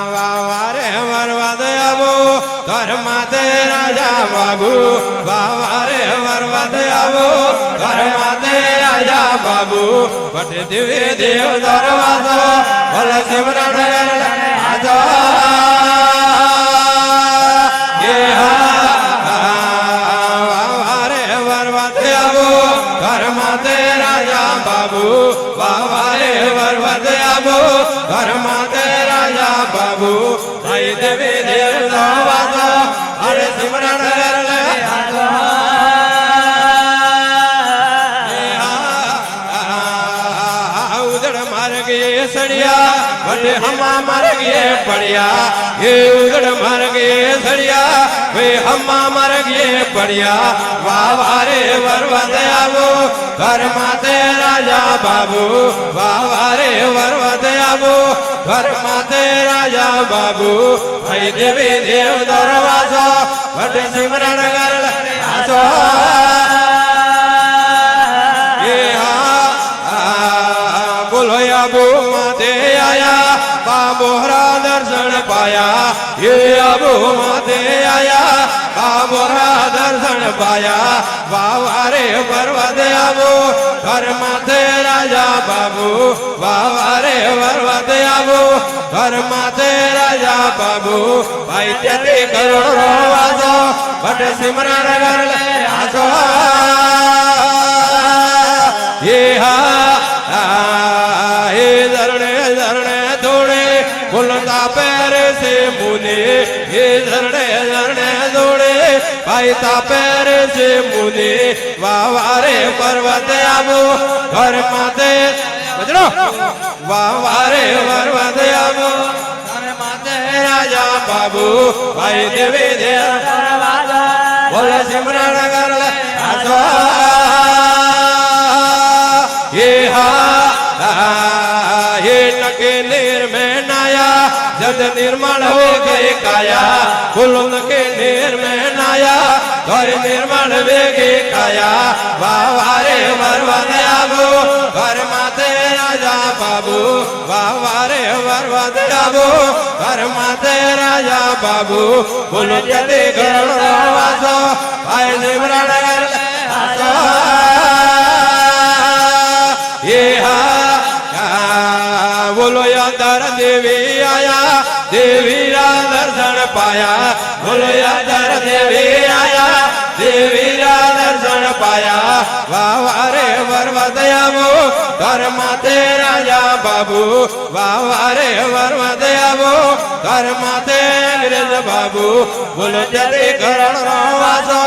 વાવારે વરવા દયાવો ઘરમાતે રાજા બાબુ વાવારે વરવા દયાવો ઘરમાતે રાજા બાબુ વટ દિવ્ય દેવ દરવાજો ભલ શિવરણ આજો વાવારે વરવા દયાવો ઘરમાતે રાજા બાબુ વાવારે વરવા દયાવો ઘરમાતે રાજા બાબુ ભાઈ દેવી દેવ દરવાજો હરે સિમરણ ઉદડ માર્ગે સડિયા વડે હમા માર્ગે પડ્યા એ ઉદડ માર્ગે સડિયા વે હમા માર્ગે પડ્યા વાવારે વરવા દયાવો ઘરમાતે રાજા બાબુ વાવારે વરવા દયાવો ઘરમાતે રાજા બાબુ ભાઈ દેવી દેવ દરવાજો વડે સિમરણ ગરલ આજો બોલો આબુ માતે આયા બાબોરા દર્શન પાયા એ આબુ માતે આયા બાબોરા દર્શન પાયા વાવારે વરવા દયાવો ઘરમાતે રાજા બાબુ વાવારે વરવા દયાવો ઘરમાતે રાજા બાબુ ભાઈ તેરી કરોડો વાજો વટ સિમરણ ગરલ આજો એ हे धरणे धरणे धोड़े बोलता पैर से मुने हे धरणे धरणे धोड़े पाईता पैर से मुने वावारे पर्वत आबो घर माते बजरो वावारे पर्वत आबो घर माते राजा बाबू भाई देवी देव बोल सिमरण गरल आजो ये ये नके नीर में नाया जद निर्मल हो गए काया कुलम के नीर में नाया घर निर्मल वे गए काया वावारे वरवा दयावो घर माते राजा बाबू वावारे वरवा दयावो घर माते राजा बाबू बोलो जदे घर वासो भाई सिमरण गरल आजो ये बोलो यादर देवी आया देवी रा दर्शन पाया बोलो यादर देवी आया देवी रा दर्शन पाया वावारे वरवा दयावो घरमाते राजा बाबू वावारे वरवा दयावो घरमाते अंग्रेज बाबू बोलो जरे करण वासो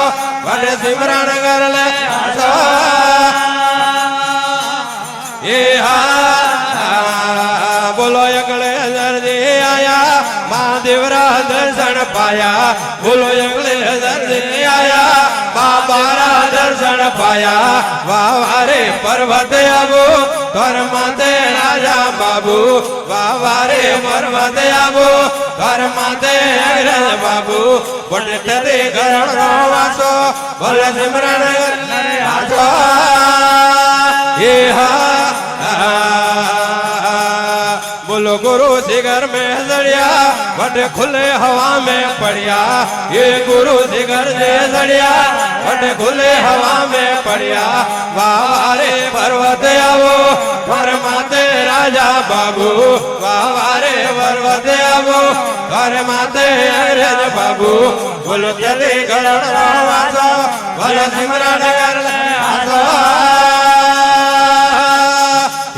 वडे सिमरण गरल आजो ये बोलो अगले दर्दे आया महादेवरा दर्शन पाया बोलो अगले दर्दे आया बाबारा दर्शन पाया वावारे पर्वत आबो घरमाते राजा बाबू वावारे पर्वत आबो घरमाते अंग्रेज बाबू बड़े तेरे घरण वासो बोल सिमरण आजो ये बोलो गुरु जिगर में सड़िया वट खुले हवा में पड़िया ये गुरु जिगर से सड़िया वट खुले हवा में पड़िया वावारे पर्वत आवो घरमाते राजा बाबू वावारे पर्वत आवो घरमाते अंग्रेज बाबू बोलो चले गरण वासो बोलो सिमरण गरल आजो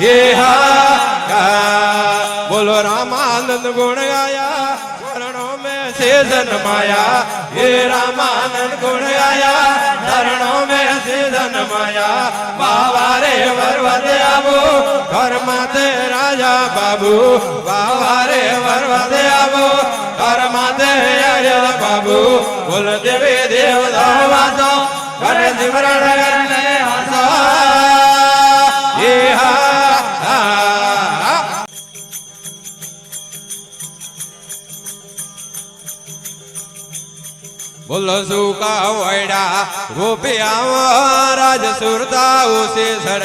ये बोलो रामानंद गुण गाया चरणों में से जन्माया ये रामानंद गुण गाया चरणों में से जन्माया वावारे वरवत आबो घरमाते राजा बाबू वावारे वरवत आबो घरमाते अंग्रेज बाबू बोल देवी देव दरवाजो घर सिमरण गरल आजो ये बोलो सुका वैडा गोपिया राज सुरता उसे सड़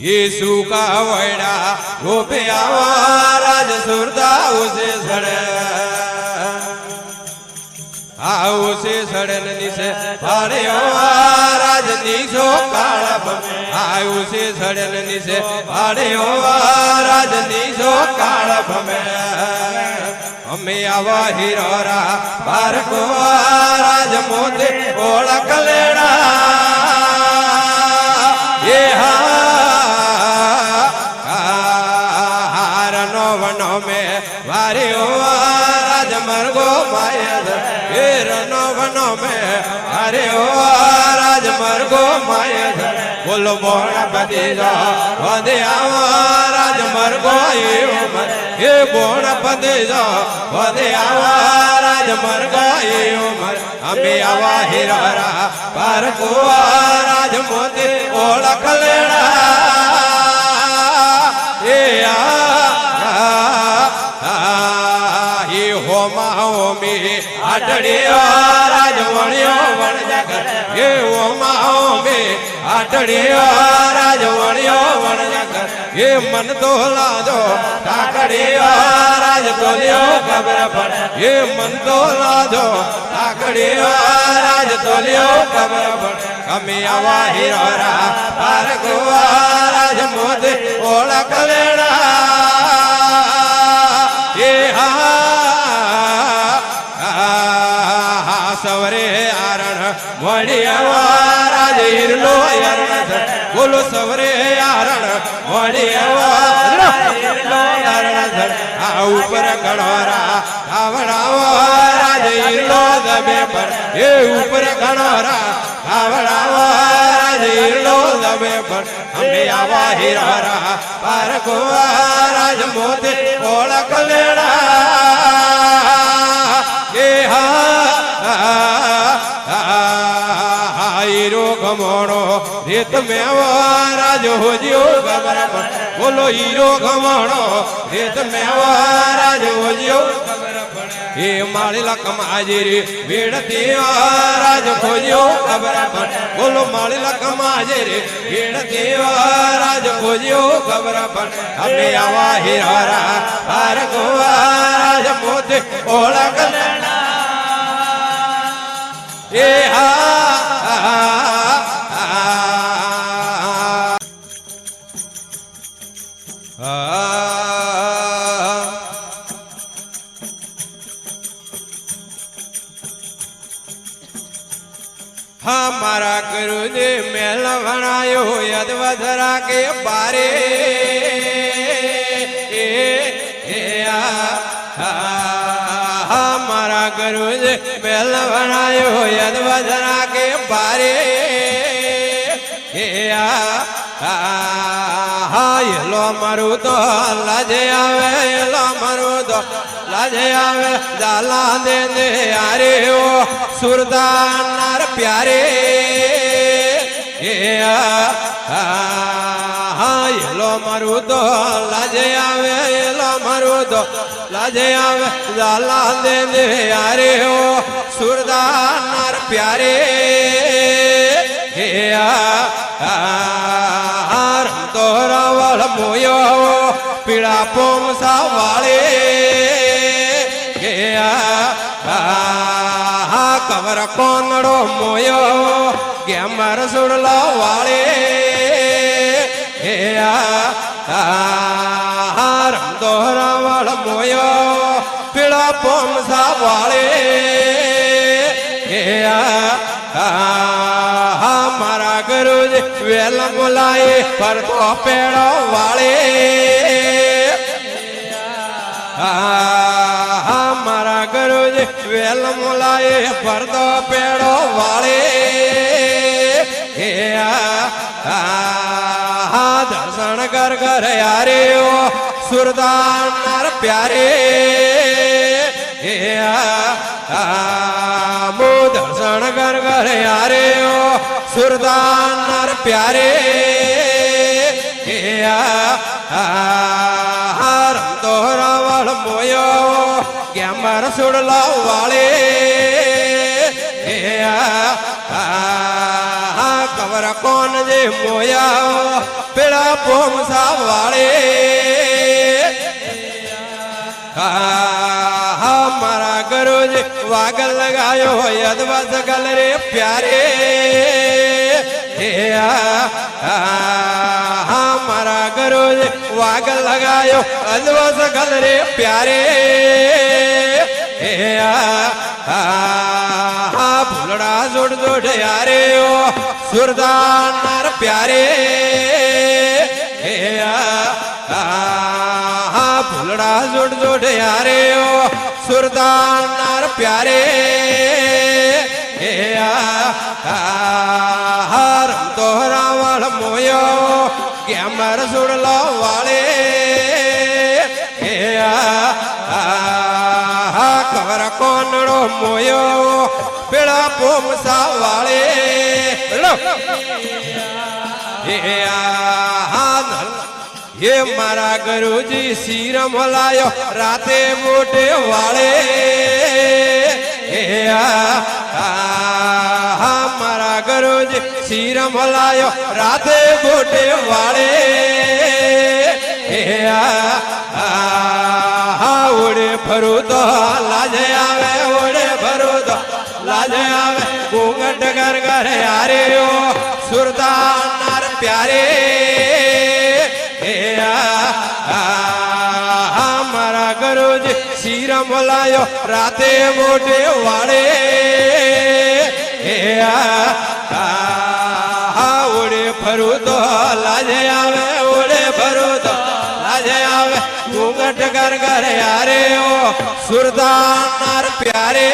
यीशु का वैड़ा गोपिया राज सुरदा उसे सड़े उसे सड़न निसे पाड़े राज नीसो काड़ा बमे उसे सड़न निसे पाड़े राज नीसो काड़ा बमे हमें आवा हिरोरा पार को राज मोते ओळख लेना ये हारनो वनो में वारी राज मरगो माया ये रनो वनो में अरे ओ राज मरगो माया बोलो बोना पतिजा वदे आवा राज मरगो ये बोना पतिजा वदे आवा राज मरगो ये उमर हमें आवा हिरारा पार को राज मोते ओळख लेना ये होमा होमी आटड़ियो राज वणियो वण जगर ये होमा होमी आटड़ियो राज वणियो वण जगर ये मन तो लादो टाकड़ियो राज तोलियो खबर पड़ ये मन तो लादो टाकड़ियो राज तोलियो खबर पड़ कमी आवा हिरोरा पार गोवा राज मोदे ओळख लेना ये सवरे आरण मोड़िया राज हिरलो अरण बोलो सवरे आरण मोड़िया हिरलो अरण ऊपर गणोरा आवड़ा राज हिरलो दबे पर ये ऊपर गणोरा आवड़ा राज हिरलो दबे पर हमें आवा हिरोरा पार को राज मोते ओळख लेना ये हीरो घमोणो रेत में राज हो जियो खबर पड़ बोलो हीरो घमोणो रेत में राज हो जियो खबर पड़ ये मालिला कमाजेरी बेड़ती राज खोजियो खबर पड़ बोलो मालिला कमाजेरी बेड़ती राज खोजियो खबर पड़ हमें आवा हिरोरा पार को राज मोते ओळख लेना ये हमारा गुरु जी मेल बनायो यदवधरा के बारे हमारा गुरु जी मेल बनायो यदवधरा के बारे लो मरु तो लजे आवे लो मरु तो लजे आवे जाला दे दे यारे ओ सुरदार प्यारे लो मरु तो लजे आवे लो मरु तो लजे आवे जाला दे दे यारे ओ सुरदार प्यारे तोरा वल मोयो पीड़ा पोमसा वाले कवर कोनड़ो मोयो गेमर सुड़ला वाले तोरा वल मोयो पीड़ा पोमसा वाले हमारा गुरु जी वेल बुलाए पर तो पेड़ों वाले हमारा गुरु जी वेल बुलाए पर तो पेड़ों वाले दर्शन कर कर यारे ओ सुरदार प्यारे मो दर्शन कर कर यारे ओ सुरदार प्यारे तोरा वल मोयो गेमर सुड़ला वाले कवर कौन जे मोया पेड़ा પોમસા વાળે મારા ગુરુજી વાગલ લગાયો યદવા સગલ રે પ્યારે મારા ગુરુજી વાગલ લગાયો અદવા સગલ રે પ્યારે ભૂલડા જોડ જોડ યારે ઓ સુરદાનાર પ્યારે ભૂલડા જોડ જોડ યારે ઓ સુરદાનાર પ્યારે રમતો રાવળ મોયો ગેમર સુડલો વાળે કવર કોનડો મોયો પેલા પોમસા વાળે હે મારા ગુરુજી શિરમ લાયો રાતે મોટે વાળે મારા ગુરુજી શિરમ લાયો રાતે મોટે વાળે ઓડે ફરું તો લાજે આવે ઓડે ફરું તો લાજે આવે ઘૂંઘટ ઘર ઘર યારે ઓ સુરદાનાર પ્યારે મારા ગુરુજી શિરમ લાયો રાતે મોટે વાળે ઓડે ફરું તો લાજે આવે ઓડે ફરું તો લાજે આવે ઘૂંઘટ ઘર ઘર યારે ઓ સુરદાનાર પ્યારે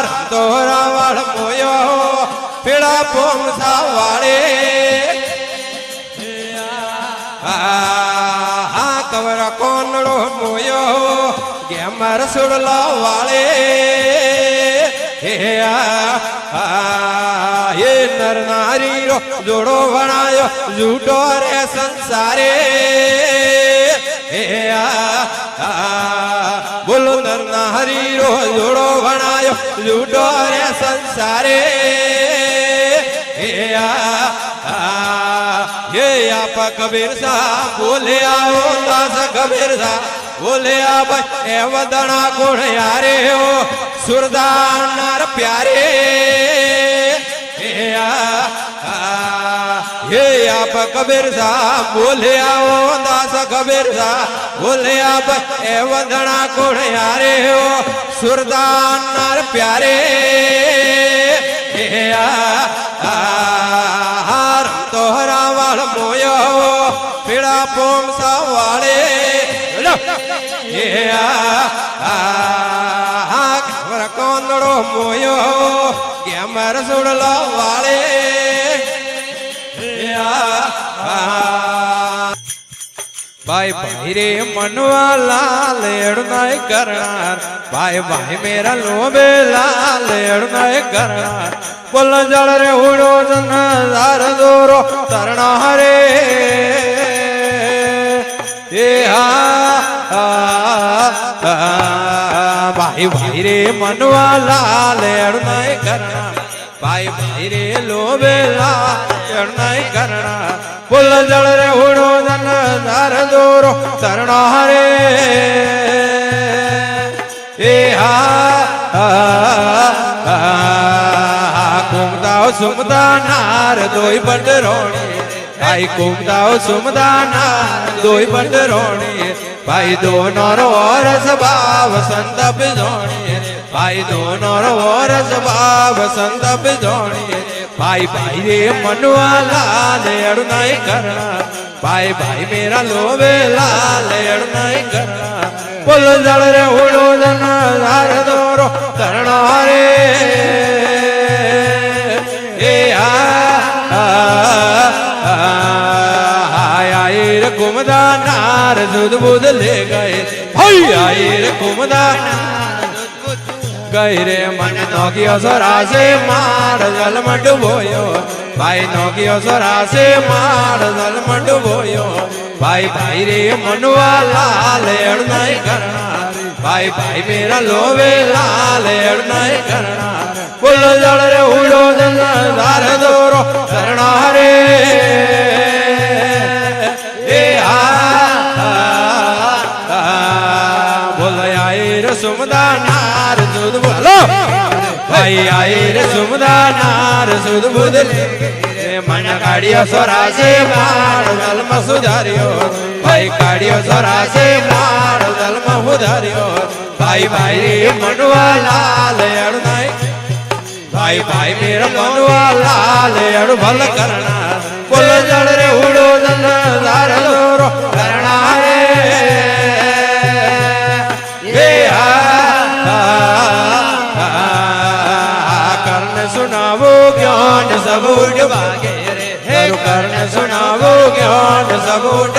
રમતો રાવળ મોયો પેલા પોમસા વાળે કવર કોનડો મોયો ગેમર સુડલો વાળે એ નર નારી રો જોડો વણાયો જૂટો રે સંસારે બોલો નર નારી રો જોડો વણાયો જૂટો રે સંસારે ये आप कबीर साहब बोले आओ दास कबीर साहब बोले आ भाई ए वदना गुण यारे हो सुरदानार प्यारे ये आप कबीर साहब बोले आओ दास कबीर साहब बोले आ भाई ए वदना गुण यारे हो सुरदानार प्यारे तोहरा वाल मोयो पीड़ा पोमसा वाले खबर कोंदड़ो मोयो गेमर सुड़लो वाले भाई भाई रे मनवा लाल एड़नाय करनार भाई भाई मेरा लोबे लाल एड़नाय करनार बोल जल रे उड़ो जनार दोरो तरना रे ए भाई भाई रे मनवा लाल एड़नाय करनार भाई भाई रे लोबे लाल एड़नाय करनार बोल जल रे उड़ो जनार दोरो तरना रे ए कुमदाओ सुमदा नार दोई बंद रोणी भाई कुमदाओ सुमदा नार दोई बंद रोणी भाई दोनों रो रसभाव संत बिजोणी भाई दोनों रो रसभाव संत बिजोणी भाई भाई रे मनवा लाल एड़नाय करना भाई भाई मेरा लोबे लाल एड़नाय करना बोल जल रे उड़ो जनार दोरो तरना रे आये कुमदा नार दूध बुध ले गए आये कुमदा गए रे मन नौकियो सोरा से मार जल मंड बोयो भाई नौकियो सोरा से मार जल मंड बोयो भाई भाई रे मनवा लाल एड़नाय करना भाई भाई मेरा लोबे लाल एड़नाय करना बोल जल रे उड़ो जनार दो માર સુધ બુધ મન કાઢ્યો સોરાશે માર જન્મ સુધાર્યો ભાઈ કાઢ્યો સોરાશે માર જન્મ સુધાર્યો ભાઈ ભાઈ રે મનવા લાલ અડનાય ભાઈ ભાઈ મેરા મનવા લાલ અડ ભલ કરના બોલ જળ રે ઉડો જન ધાર દોરો કરના રે હે કर्ण सुनावो ज्ञान सबूट भागे रे कर्ण सुनावो ज्ञान सबूट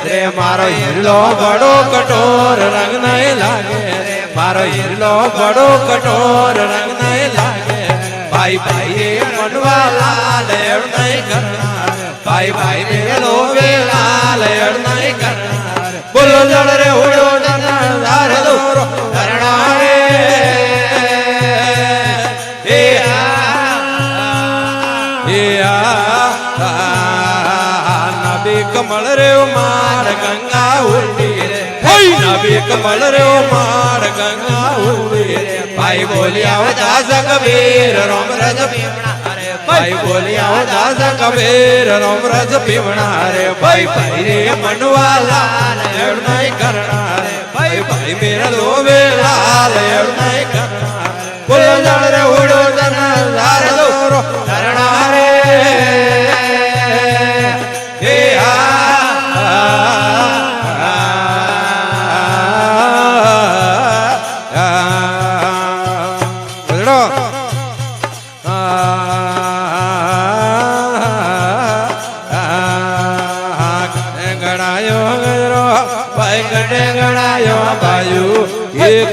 रे मारो हिरलो बड़ो कठोर रंग नहीं लागे रे मारो हिरलो बड़ो कठोर रंग नहीं लागे भाई भाई रे मनवा लाल अड़ नहीं करना भाई भाई मेलो लाल अड़ नहीं करना बोलो जड़ रे उड़ो दार दोरो करना रे नबी कमल रे मार गंगा उड़ी रे नबी कमल रे मार गंगा उड़ी रे भाई बोलिया दास कबीर रोम रज पीवना रे भाई बोलिया दास कबीर रोम रज पीवना रे भाई भाई रे मनवा लाल अड़ नहीं करना रे भाई भाई मेरा लोवे लाल अड़ नहीं करना बोल जड़ रे उड़ो जन दार दोरो करना रे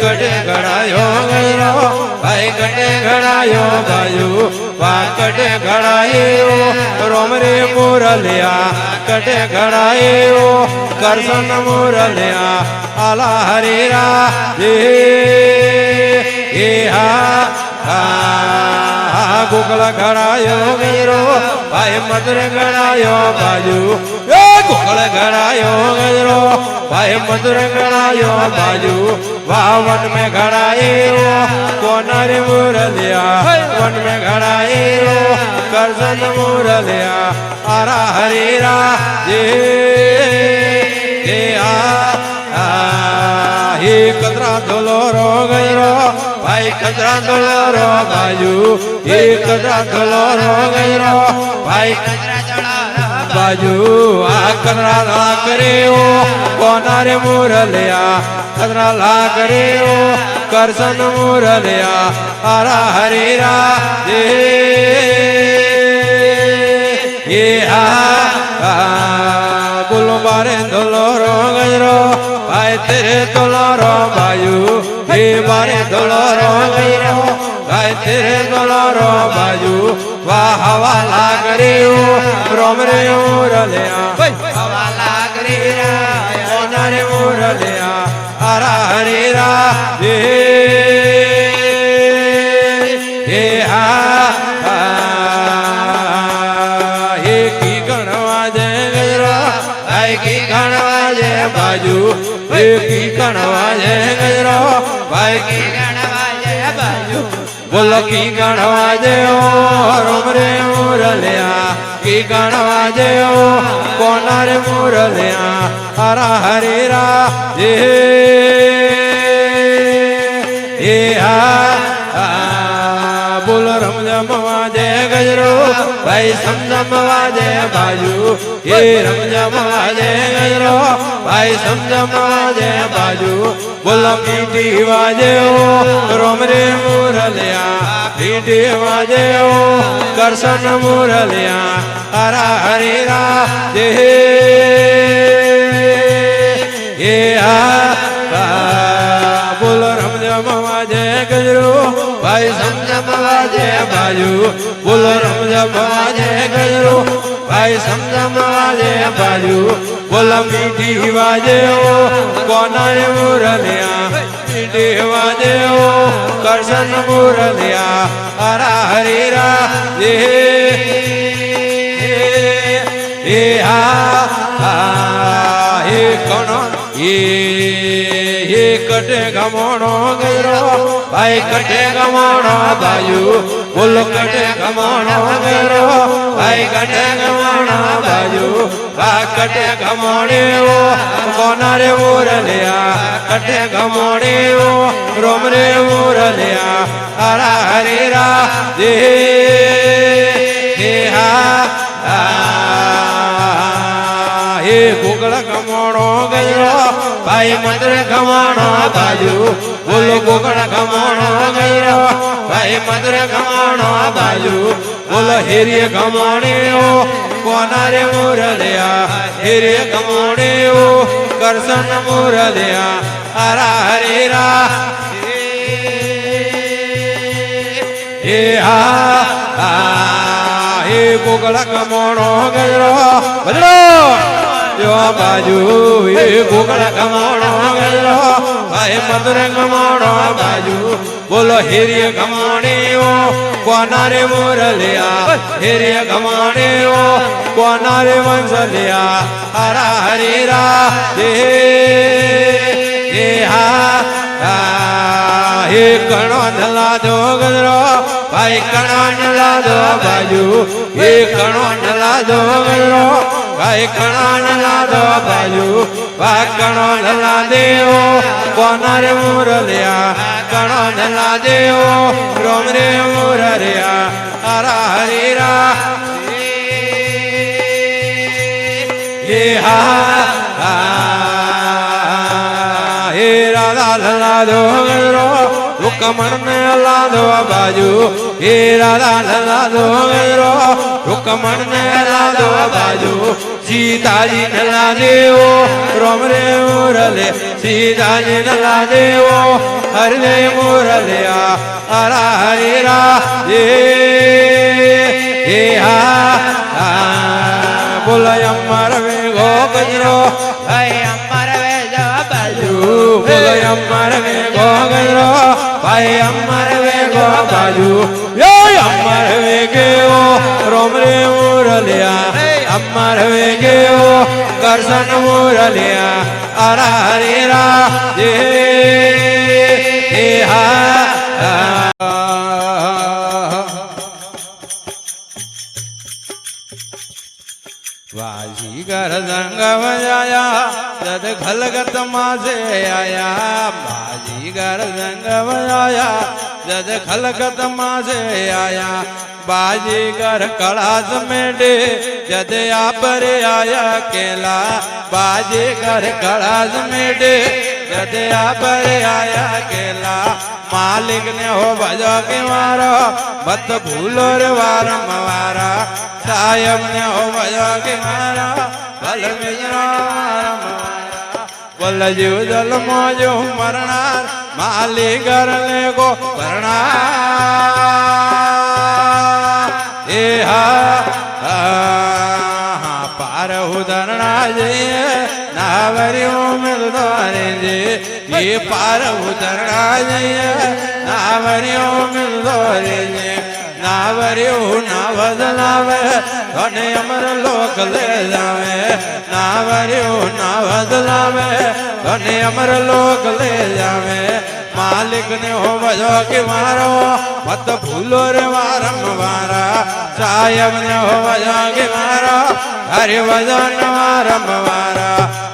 कटे घड़ायो गयो भाई कटे घड़ायो बाजू वाह कटे घड़ायो रोम रे मुरलिया कटे घड़ायो करसन मुरलिया आला हरीरा ये हा गुगल घड़ायो गयो भाई मधुर घड़ायो बाजू गुगल घड़ायो गयो भाई मधुर घड़ायो बाजू वाह वन में घड़ायो कोनर मुरलिया वन में घड़ायो करसन मुरलिया आरा हरीरा ये कतरा धोलो रो गयो भाई कतरा धोलो रो बाजू ये कतरा धोलो रो गयो भाई कतरा बाजू आ कतरा ला करे ओ कोनर मुरलिया कतरा ला करे ओ करसन मुरलिया आरा हरीरा ये बोलो बारे धोलो रो गयो भाई तेरे धोलो रो बाजू ये बारे धोलो रो गयो भाई तेरे धोलो रो बाजू वाह हवा लाग रे ओ रोम रे मुरलिया हवा लाग रे कोनर मुरलिया आरा हरीरा ये की गणवा जे गजरा आई की गणवा जे बाजू की गणवा जे गजरा भाई की गणवा जे बाजू बोलो की गणवा जे ओ रोम रे मुरलिया की गणवा जे ओ कोनर मुरलिया हरा हरीरा ये बोलो रमजम वाजे गजरो भाई समझम वाजे बाजू ये रमजम वाजे गजरो भाई समझम वाजे बाजू बोलो मीठी वाजे ओ रोम रे मुरलिया मीठी वाजे ओ करसन मुरलिया हरा हरीरा ये बोलो रमजम वाजे गजरो भाई समझम वाजे बाजू बोलो रमजम वाजे गजरो भाई समझम वाजे बाजू बोलो मीठी वाजे ओ कोनर मुरलिया मीठी वाजे ओ करसन मुरलिया हरा हरीरा ये कौन ये कटे गमोणो गजरो भाई कटे गमोणो बाजू બોલો કટે ખમણો ગરો ભાઈ કટે ખમણો બાજુ બા કટે ખમણ્યો કોના રે મુરલિયા કટે ખમણ્યો રોમ રે મુરલિયા હરા હરે રા જે હે હા હે ગોગળ ખમણો ગયો ભાઈ મંત્ર ખમણો બાજુ બોલો ગોગળ ખમણો ગયો ભાઈ મંત્ર ખમણો બાજુ બોલો હેરીએ ખમણ્યો કોના રે મુરલિયા હેરીએ ખમણ્યો કરશન મુરલિયા હરા હરે રા હે હા હે ગોગળ ખમણો ગયો બદલો જો બાજુ હે ગોગળ ખમણો ગયો ભાઈ મંત્ર ખમણો બાજુ બોલો હેરીએ ખમણ્યો કોના રે મુરલિયા હેરીએ ખમણ્યો કોના રે વંશલિયા હરા હરે રા હે હા હે કણો નલા દો ગરો ભાઈ કણો નલા દો બાજુ હે કણો નલા દો ગરો ભાઈ કણો નલા દો બાજુ વા કણો નલા દેવો કોના રે મુરલિયા કણો નલા દેવો રોમ રે મુરલિયા હરા હરે રા હે હા હે રાધા લલા દો ગરો રૂકમણ ને લાદો બાજુ હે રાધા લલા દો ગરો રૂકમણ ને લાદો બાજુ સીતાજી ને લાદેવો રોમ રે મુરલે સીતાજી ને લાદેવો હરે મુરલિયા હરા હરે રા હે હા બોલો અમર વે ગો ગજરો ભાઈ અમર વે જો બાજુ બોલો અમર વે ગો ગજરો ભાઈ અમર વે ગો બાજુ યો અમર વે ગયો રોમ રે મુરલિયા અમર વે ગયો કરશન મુરલિયા હરા હરે રા હે હા વાજીગર સંગ વજાયા જદ ખલગત માસે આયા બાજીગર સંગ વજાયા જદ ખલગત માસે આયા बाजीगर कड़ास मेडे जद पर आया केला बाजीगर कड़ास मेडे जद पर आया केला मालिक ने हो भजो के मारो मत भूलो रे वारम वारा सायम ने हो भजो के मारा भल मिजरा वारम बोल जीव जल मोजो मरना मालिकर ने को भरना पार उधरणा जे नावरियो मिलदो रे जे ये पार उधरणा जे नावरियो मिलदो रे जे नावरियो नावदलावे धने अमर लोक ले जावे नावरियो नावदलावे धने अमर लोक ले जावे मालिक ने हो भजो के मारो मत भूलो रे वारम वारा सायब ने हो भजो के मारो हरि भजन वारम वारा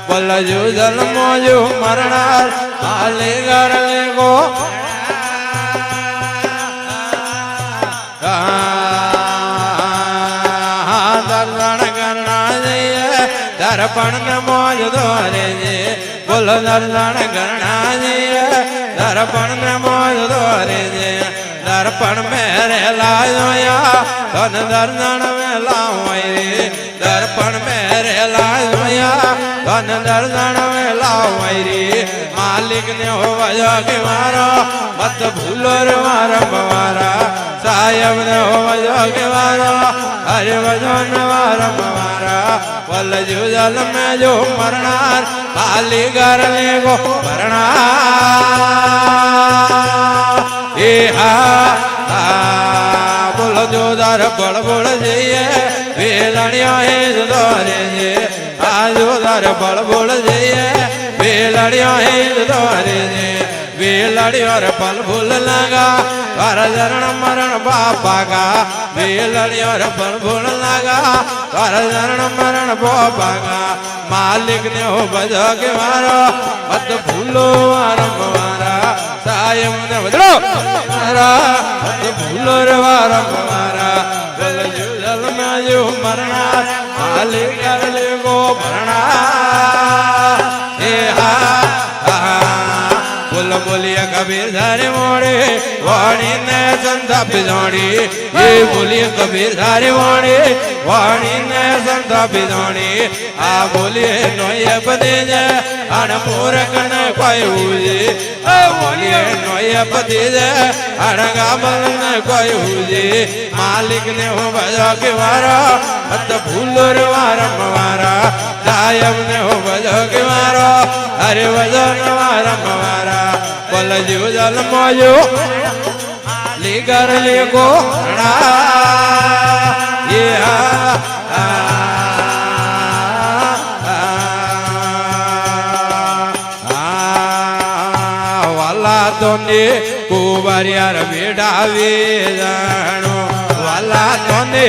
बोल जो जल मोजो मरणार मालिक ले गो दर्शन करना चाहिए दर्पण में मौज दोरे जे बोल दर्शन करना चाहिए दर्पण में मौज दोरे जे दर्पण में रेला जोया धन दर्शन में लाओ रे दर्पण में रेला जोया धन दर्शन में लाओ रे मालिक ने हो भजो के मारो मत भूलो रे वारम वारा सायब ने हो भजो के मारो हरे भजन वारम वारा बोल जो जल में जो मरणार खाली घर ले गो भरना ए बोलो जो दर बड़ बड़ जाइए बेलड़िया है दोरे जे आ जो दर बड़ बड़ जाइए बेलड़िया है दोरे जे बेलड़ी और पल फूल लगा તારા ચરણ મરણ બાપા ગા મેલણિયો રે ભણ લાગા તારા ચરણ મરણ બાપા ગા માલિક ને હો ભજો કે મારો મત ભૂલો વારંવારા સાયમ ને વદરો મારા મત ભૂલો રે વારંવારા જલ જલ માં જો મરણા માલિક કરલે ગો ભરણા એ બોલો બોલિયા કબીર ધારે મોડે વાણી ને સંતા પીધોણી એ બોલીએ કબીર ધારે મોડે વાણી ને સંતા પીધોણી આ બોલીએ નોય પદે જે અણ મૂરખ ને કોઈ ઉજે આ બોલીએ નોય પદે જે અણ ગામલ ને કોઈ ઉજે માલિક ને હું ભજો કે મારા મત ભૂલો રે વારંવારા કાયમ ને હું ભજો કે મારો હરે ભજો ને વારંવારા બોલ જીવ જલ મોજો લીગર લે ગોણા એ વાલા તોને કુંવરિયાર મેઢાવે જાણો વાલા તોને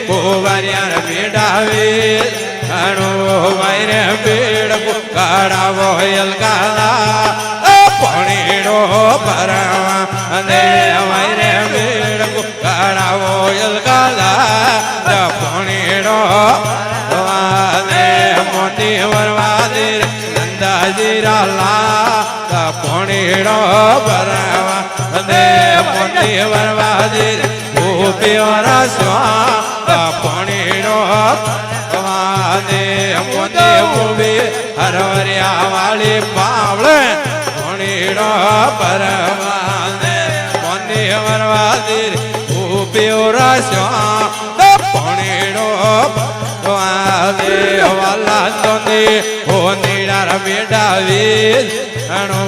કુંવરિયાર મેઢાવે જાણો વાયરે બેડ કાઢાવો યલકાલા પણીડો ભરવા અને વાયરે બેડ કાઢાવો યલકાલા પણીડો વાને મોતી વરવાદીર નંદાજી રાલા પણીડો ભરવા અને મોતી વરવાદીર ગોપીઓરા સ્વા પણીડો વાને મોતી ઉભી હરવરિયા વાળી પાવળે પણીડો ભરવાને મોતી વરવાદીર ગોપીઓરા સ્વા પણીડો વાને વાલા તોને ઓ નીડાર મેઢાવી અણો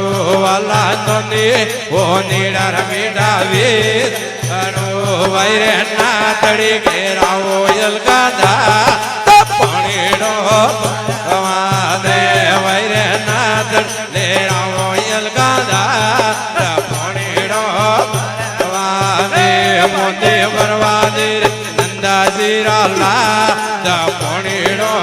વાલા તોને ઓ નીડાર મેઢાવી અણો વૈરે નાતડી ઘેરાવો યલગાદા પણીડો વાને વૈરે નાતડ લેરાવો યલગાદા પણીડો વાને મોતે વરવાદીર નંદાજી રાલા પણીડો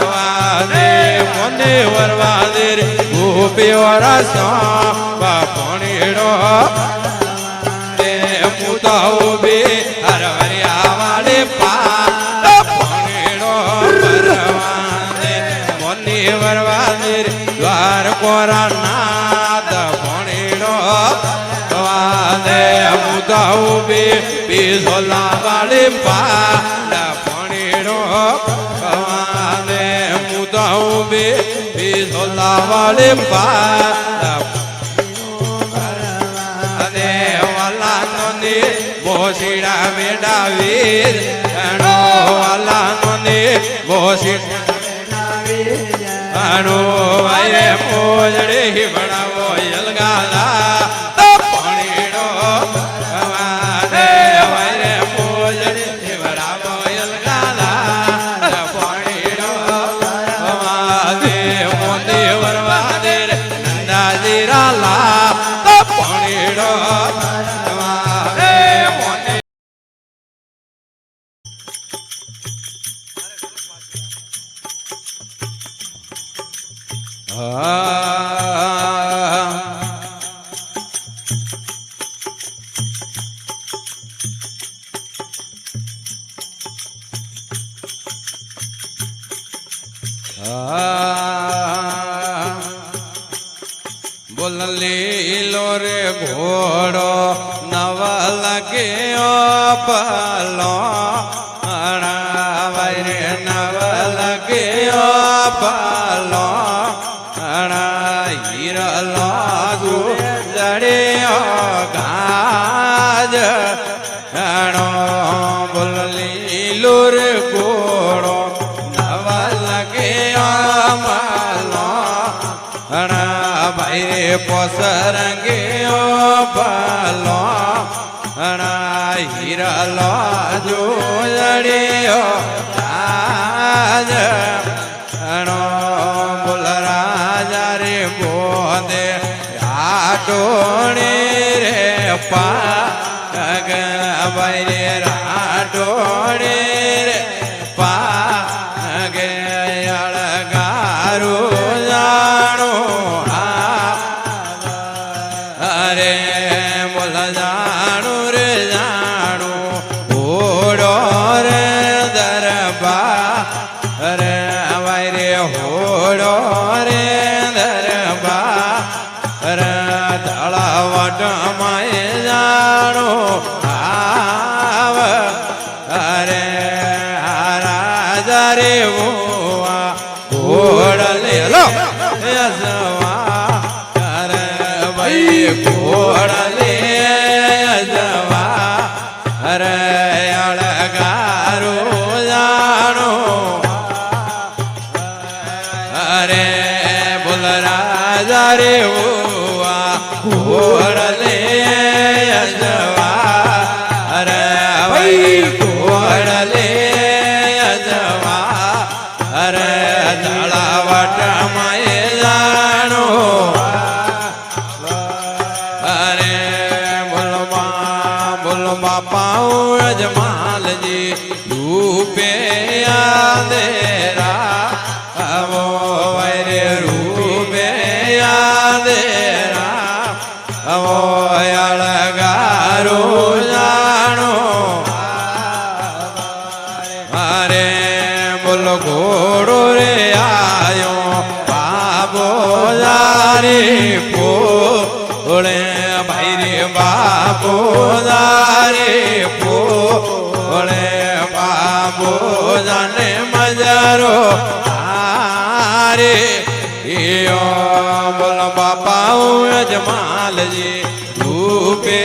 વાને મોતે વરવાદીર ગોપીઓરા સ્વા પણીડો મુતાઓ બે હરવરિયા વાળે પા પણીડો ભરવાને મોની વરવાદીર દ્વાર કોરા નાદ પણીડો વાને મુતાઓ બે પીઝોલા વાળે પા પણીડો વાને મુતાઓ બે પીઝોલા વાળે પા મોસીડા મેડાવી અણો વાલા નોને મોસીડા અણો વાયે મોજડે હિબડાવો યલગાલા પણીડો વાને વાયે મોજડે હિબડાવો યલગાલા પણીડો વાને મોતે વરવાદે નંદાજી રાલા પણીડો બોલ લીલો રે ઘોડો નવ લગ્યો પલો રે નવ લગ્યો પલો હીરલો જડ્યો ગાજ બોલ લીલો રે ઘોડો નવ લગ્યો મલો ભાઈ પોસરંગ્યો પલો હીરલો જોડ્યો આજ બોલ રાજા રે બોદે આટોણી રે પા ભાઈ રે રાઠોડે રે પાગે અળગારું જાણો અરે બોલ જાણું રે જાણું હોડો રે દરબાર રે ભાઈ રે હોડો રે દરબાર તળાવટ માય જાણો આવ અરે રાજા રે ઘોડલે લો યજવા અરે ભાઈ ઘોડલે યજવા અરે અળગારો જાણો અરે બોલ રાજા રે ઘોડલે યજવા અરે ભાઈ ઘોડલે યજવા અરે તળાવટ માય જાણો અરે બોલ બાપા અજમાલજી રૂપે યાદેરા આવો રે રૂપે યાદેરા આવો અળગારો જાણો અરે બોલ ઘોડો રે આયો બાબો જારી પોળે ભાઈ રે બાબો જારી પોળે બાબો જાને મજારો આરે બોલ બાપા અજમાલજી રૂપે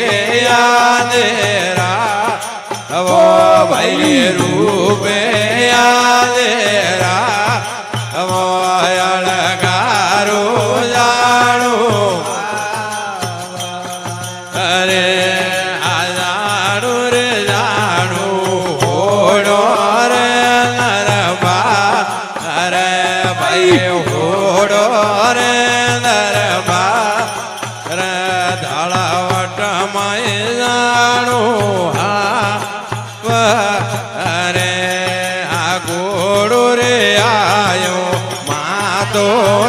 યાદેરા હવો ભાઈ રૂપે યાદેરા હવો અળગારો જાણો અરે આ જાણું રે જાણું હોડો રે નરબા અરે ભાઈ હોડો રે નરબા રે ધળાવટ માય જાણો અરે આ ઘોડો રે આયો માતો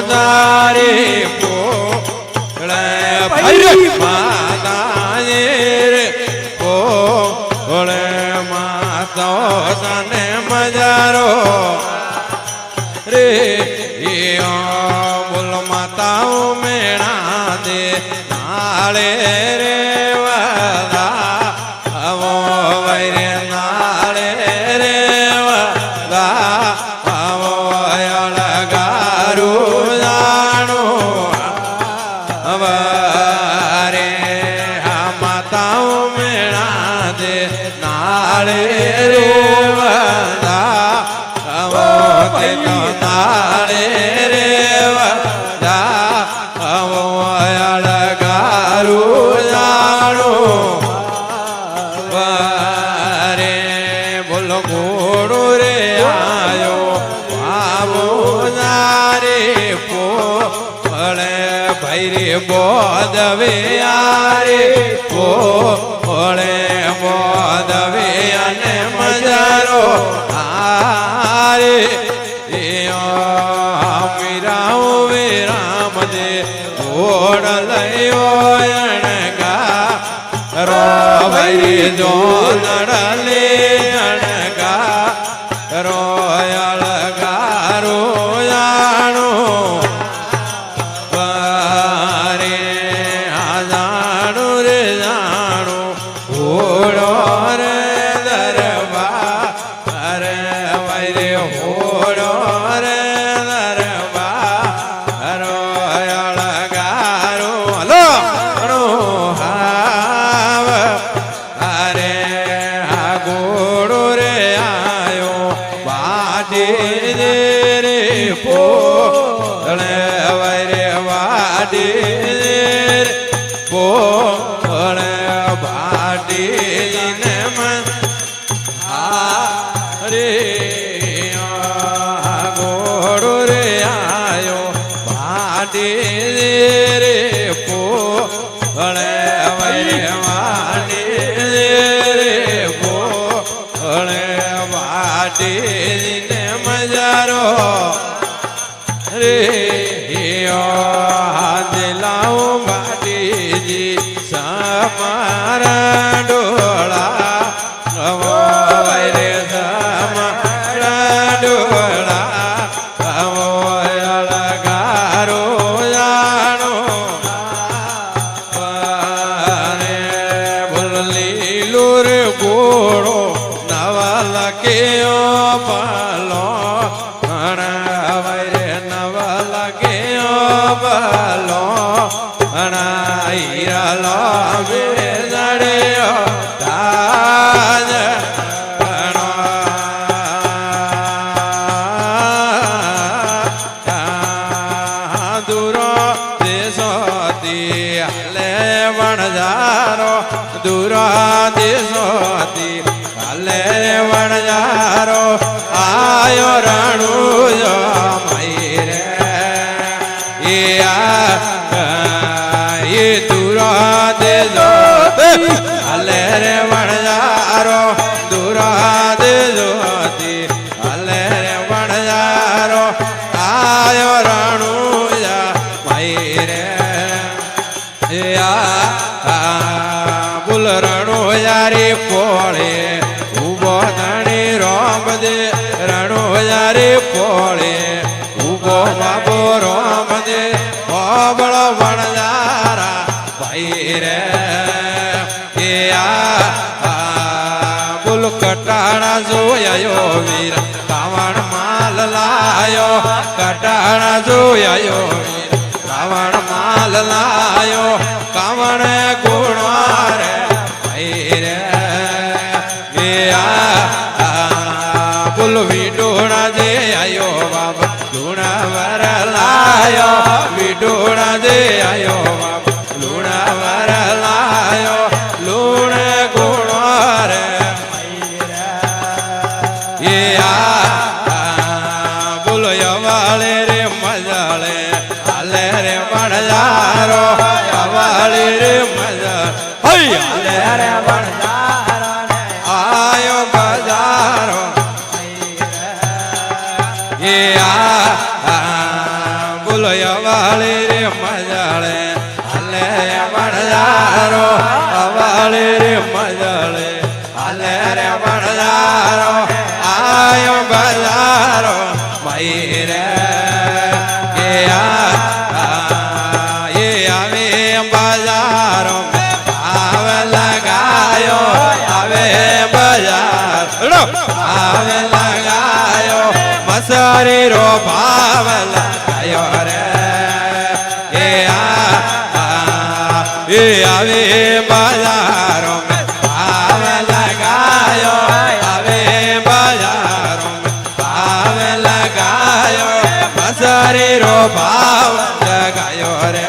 તારી પોળે ભાઈ માતા રે પોળે માતો તને મજારો રે બોલ માતાઓ મેણા દે નાળે રે વદા આવો વૈરે નાળે રે વદા આવો અળગારું જાણો અરે આ માતાઓ મેણા દે નાળે રે વદા આવો તેનો નાળે રે વદા આવો અળગારું જાણો અરે બોલો ઘોડો રે આયો બાબો જારે પોળે ભાઈ રે બોદવે આરે પોળે બોદવે અને મજારો આરે મીરાઓ વે રામ દે ઘોડ લયો અણગા રો ભાઈ જો નડલે અણગા રો અળગારો જાણો અરે આ જાણું રે જાણું ઘોડો રે દરબા અરે ભાઈ રે હોડો રે દરબા રો અળગારો હલો હાવ અરે આ ઘોડો રે આયો વાડી રે પોળે વરે વાડી રે પોળે વાડી ને મન રે ઘોડો રે આયો વાડી રે પોળે વરે વાડી રે વાટીને મજારો રે દિલાઉં વાટીજી સમારા ડોળા રે સમારા ડોળા અળગારો જાણો લીલું રે ગોળો નવા લખ્યો પાલો રે નવા લખ્યો પાલો હીરા લો જડ્યો તાજ દૂરો દેશોથી હાલે વણજારો દૂરો દેશોથી હાલે વણજારો આયો રણુજો મઈ રે એ દૂરો દેજો હાલે રે વણજારો દૂરો દેજોથી હાલે રે વણજારો આયો રણુજા મઈ રે બોલ રણો યારી પોળે ઉભો ધણી રોમ દે રણો યારી પોળે ઉભો બાબો રોમ દે ઓબળો વણજારા ભાઈ રે બોલ કટાણા જોયો વીર કાવણ માલ લાયો કટાણા જોયો વીર કાવણ માલ લાયો કાવણ ગુણો રે ભાઈ રે બોલ વિડોણા જે આયો બાબા લુણા વર લાયો વિડોણા જે આયો બાબા લુણા વર લાયો લુણ ગુણો રે બોલ યવાળે રે મજાળે હાલે રે વણજારો યવાળે રે મજા હાલે રે વણજારો આયો બજારો બોલ યવાળે રે મજાળે હાલે વણજારો યવાળે રે મજાળે હાલે રે વણજારો આયો બજારો મઈ રે આવે બજારો આવે લગાયો આવે બજાર આવે લગાયો મસરી રો ભાવ લગાયો રે આવે બજારો ભાવ લગાયો આવે બજારો ભાવ લગાયો મસરી રો ભાવ લગાયો રે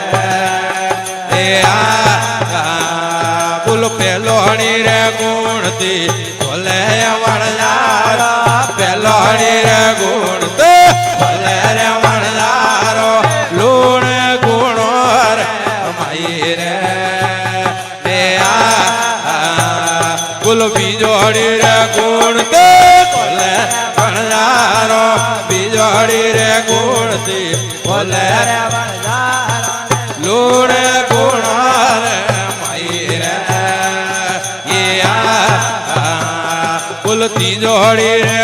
બોલ પેલોણી રે ગુણતી બોલે વણજારો પેલોણી રે ગુણતી બોલે રે વણજારો લૂણ ગુણો રે મઈ રે બોલ બીજોડી રે ગુણતી બોલે વણજારો બીજોડી રે ગુણતી બોલે રે વણજારો લૂણ ગુણો રે મઈ રે બોલ તીજોડી રે